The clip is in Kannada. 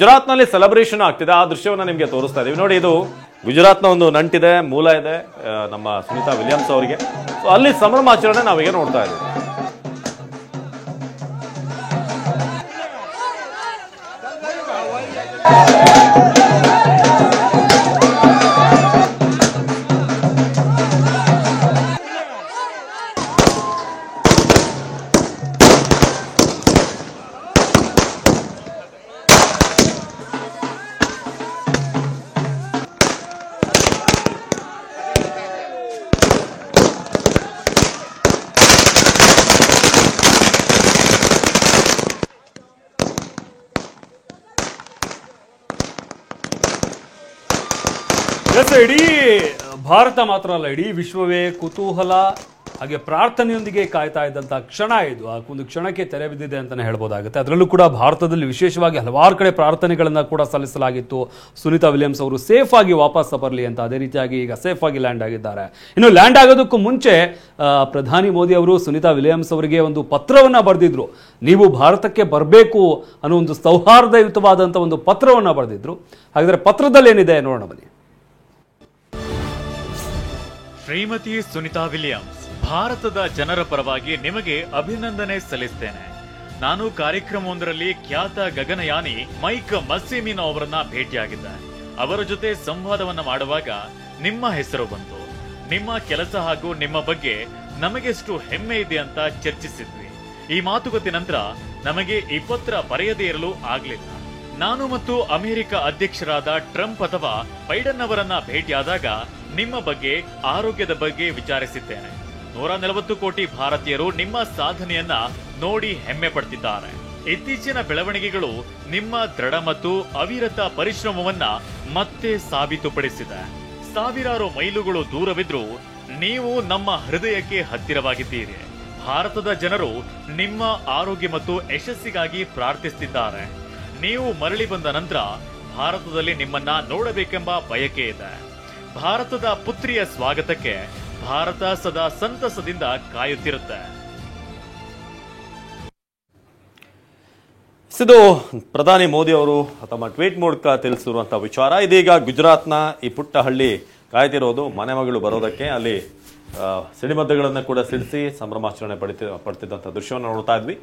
ಗುಜರಾತ್ನಲ್ಲಿ ಸೆಲೆಬ್ರೇಷನ್ ಆಗ್ತಿದೆ. ಆ ದೃಶ್ಯವನ್ನು ನಿಮಗೆ ತೋರಿಸ್ತಾ ಇದೀವಿ. ನೋಡಿ, ಇದು ಗುಜರಾತ್ನ ಒಂದು ನಂಟಿದೆ, ಮೂಲ ಇದೆ ನಮ್ಮ ಸುನೀತಾ ವಿಲಿಯಮ್ಸ್ ಅವರಿಗೆ. ಸೊ ಅಲ್ಲಿ ಸಂಭ್ರಮಾಚರಣೆ ನಾವೀಗ ನೋಡ್ತಾ ಇದ್ದೀವಿ. ಇಡೀ ಭಾರತ ಮಾತ್ರ ಅಲ್ಲ, ಇಡೀ ವಿಶ್ವವೇ ಕುತೂಹಲ ಹಾಗೆ ಪ್ರಾರ್ಥನೆಯೊಂದಿಗೆ ಕಾಯ್ತಾ ಇದ್ದಂಥ ಕ್ಷಣ ಇದು. ಆ ಒಂದು ಕ್ಷಣಕ್ಕೆ ತೆರೆ ಬಿದ್ದಿದೆ ಅಂತಲೇ ಹೇಳ್ಬೋದಾಗುತ್ತೆ. ಅದರಲ್ಲೂ ಕೂಡ ಭಾರತದಲ್ಲಿ ವಿಶೇಷವಾಗಿ ಹಲವಾರು ಕಡೆ ಪ್ರಾರ್ಥನೆಗಳನ್ನು ಕೂಡ ಸಲ್ಲಿಸಲಾಗಿತ್ತು. ಸುನೀತಾ ವಿಲಿಯಮ್ಸ್ ಅವರು ಸೇಫ್ ಆಗಿ ವಾಪಸ್ ಬರಲಿ ಅಂತ. ಅದೇ ರೀತಿಯಾಗಿ ಈಗ ಸೇಫ್ ಆಗಿ ಲ್ಯಾಂಡ್ ಆಗಿದ್ದಾರೆ. ಇನ್ನು ಲ್ಯಾಂಡ್ ಆಗೋದಕ್ಕೂ ಮುಂಚೆ ಪ್ರಧಾನಿ ಮೋದಿ ಅವರು ಸುನೀತಾ ವಿಲಿಯಮ್ಸ್ ಅವರಿಗೆ ಒಂದು ಪತ್ರವನ್ನು ಬರೆದಿದ್ರು. ನೀವು ಭಾರತಕ್ಕೆ ಬರಬೇಕು ಅನ್ನೋ ಒಂದು ಸೌಹಾರ್ದಯುತವಾದಂಥ ಒಂದು ಪತ್ರವನ್ನು ಬರೆದಿದ್ರು. ಹಾಗಾದರೆ ಪತ್ರದಲ್ಲಿ ಏನಿದೆ ನೋಡೋಣ ಬನ್ನಿ. ಶ್ರೀಮತಿ ಸುನೀತಾ ವಿಲಿಯಮ್ಸ್, ಭಾರತದ ಜನರ ಪರವಾಗಿ ನಿಮಗೆ ಅಭಿನಂದನೆ ಸಲ್ಲಿಸುತ್ತೇನೆ. ನಾನು ಕಾರ್ಯಕ್ರಮವೊಂದರಲ್ಲಿ ಖ್ಯಾತ ಗಗನಯಾನಿ ಮೈಕ್ ಮಸ್ಸಿಮಿನೋ ಅವರನ್ನ ಭೇಟಿಯಾಗಿದ್ದೆ. ಅವರ ಜೊತೆ ಸಂವಾದವನ್ನ ಮಾಡುವಾಗ ನಿಮ್ಮ ಹೆಸರು ಬಂತು. ನಿಮ್ಮ ಕೆಲಸ ಹಾಗೂ ನಿಮ್ಮ ಬಗ್ಗೆ ನಮಗೆಷ್ಟು ಹೆಮ್ಮೆ ಇದೆ ಅಂತ ಚರ್ಚಿಸಿದ್ವಿ. ಈ ಮಾತುಕತೆ ನಂತರ ನಮಗೆ ಈ ಪತ್ರ ಬರೆಯದೇ ಇರಲು ಆಗ್ಲಿಲ್ಲ. ನಾನು ಮತ್ತು ಅಮೆರಿಕ ಅಧ್ಯಕ್ಷರಾದ ಟ್ರಂಪ್ ಅಥವಾ ಬೈಡನ್ ಅವರನ್ನ ಭೇಟಿಯಾದಾಗ ನಿಮ್ಮ ಬಗ್ಗೆ, ಆರೋಗ್ಯದ ಬಗ್ಗೆ ವಿಚಾರಿಸಿದ್ದೇನೆ. 140 ಕೋಟಿ ಭಾರತೀಯರು ನಿಮ್ಮ ಸಾಧನೆಯನ್ನ ನೋಡಿ ಹೆಮ್ಮೆ ಪಡ್ತಿದ್ದಾರೆ. ಇತ್ತೀಚಿನ ಬೆಳವಣಿಗೆಗಳು ನಿಮ್ಮ ದೃಢ ಮತ್ತು ಅವಿರತ ಪರಿಶ್ರಮವನ್ನ ಮತ್ತೆ ಸಾಬೀತುಪಡಿಸಿದೆ. ಸಾವಿರಾರು ಮೈಲುಗಳು ದೂರವಿದ್ರೂ ನೀವು ನಮ್ಮ ಹೃದಯಕ್ಕೆ ಹತ್ತಿರವಾಗಿದ್ದೀರಿ. ಭಾರತದ ಜನರು ನಿಮ್ಮ ಆರೋಗ್ಯ ಮತ್ತು ಯಶಸ್ಸಿಗಾಗಿ ಪ್ರಾರ್ಥಿಸುತ್ತಿದ್ದಾರೆ. ನೀವು ಮರಳಿ ಬಂದ ನಂತರ ಭಾರತದಲ್ಲಿ ನಿಮ್ಮನ್ನ ನೋಡಬೇಕೆಂಬ ಬಯಕೆ ಇದೆ. ಭಾರತದ ಪುತ್ರಿಯ ಸ್ವಾಗತಕ್ಕೆ ಭಾರತ ಸದಾ ಸಂತಸದಿಂದ ಕಾಯುತ್ತಿರುತ್ತೆ. ಇದು ಪ್ರಧಾನಿ ಮೋದಿ ಅವರು ತಮ್ಮ ಟ್ವೀಟ್ ಮೂಲಕ ತಿಳಿಸಿರುವಂತಹ ವಿಚಾರ. ಇದೀಗ ಗುಜರಾತ್ನ ಈ ಪುಟ್ಟ ಹಳ್ಳಿ ಕಾಯ್ತಿರೋದು ಮನೆ ಮಗಳು ಬರೋದಕ್ಕೆ. ಅಲ್ಲಿ ಸಿಡಿಮದ್ದುಗಳನ್ನು ಕೂಡ ಸಿಡಿಸಿ ಸಂಭ್ರಮಾಚರಣೆ ಪಡ್ತಿದ್ದಂಥ ದೃಶ್ಯವನ್ನು ನೋಡ್ತಾ ಇದ್ವಿ.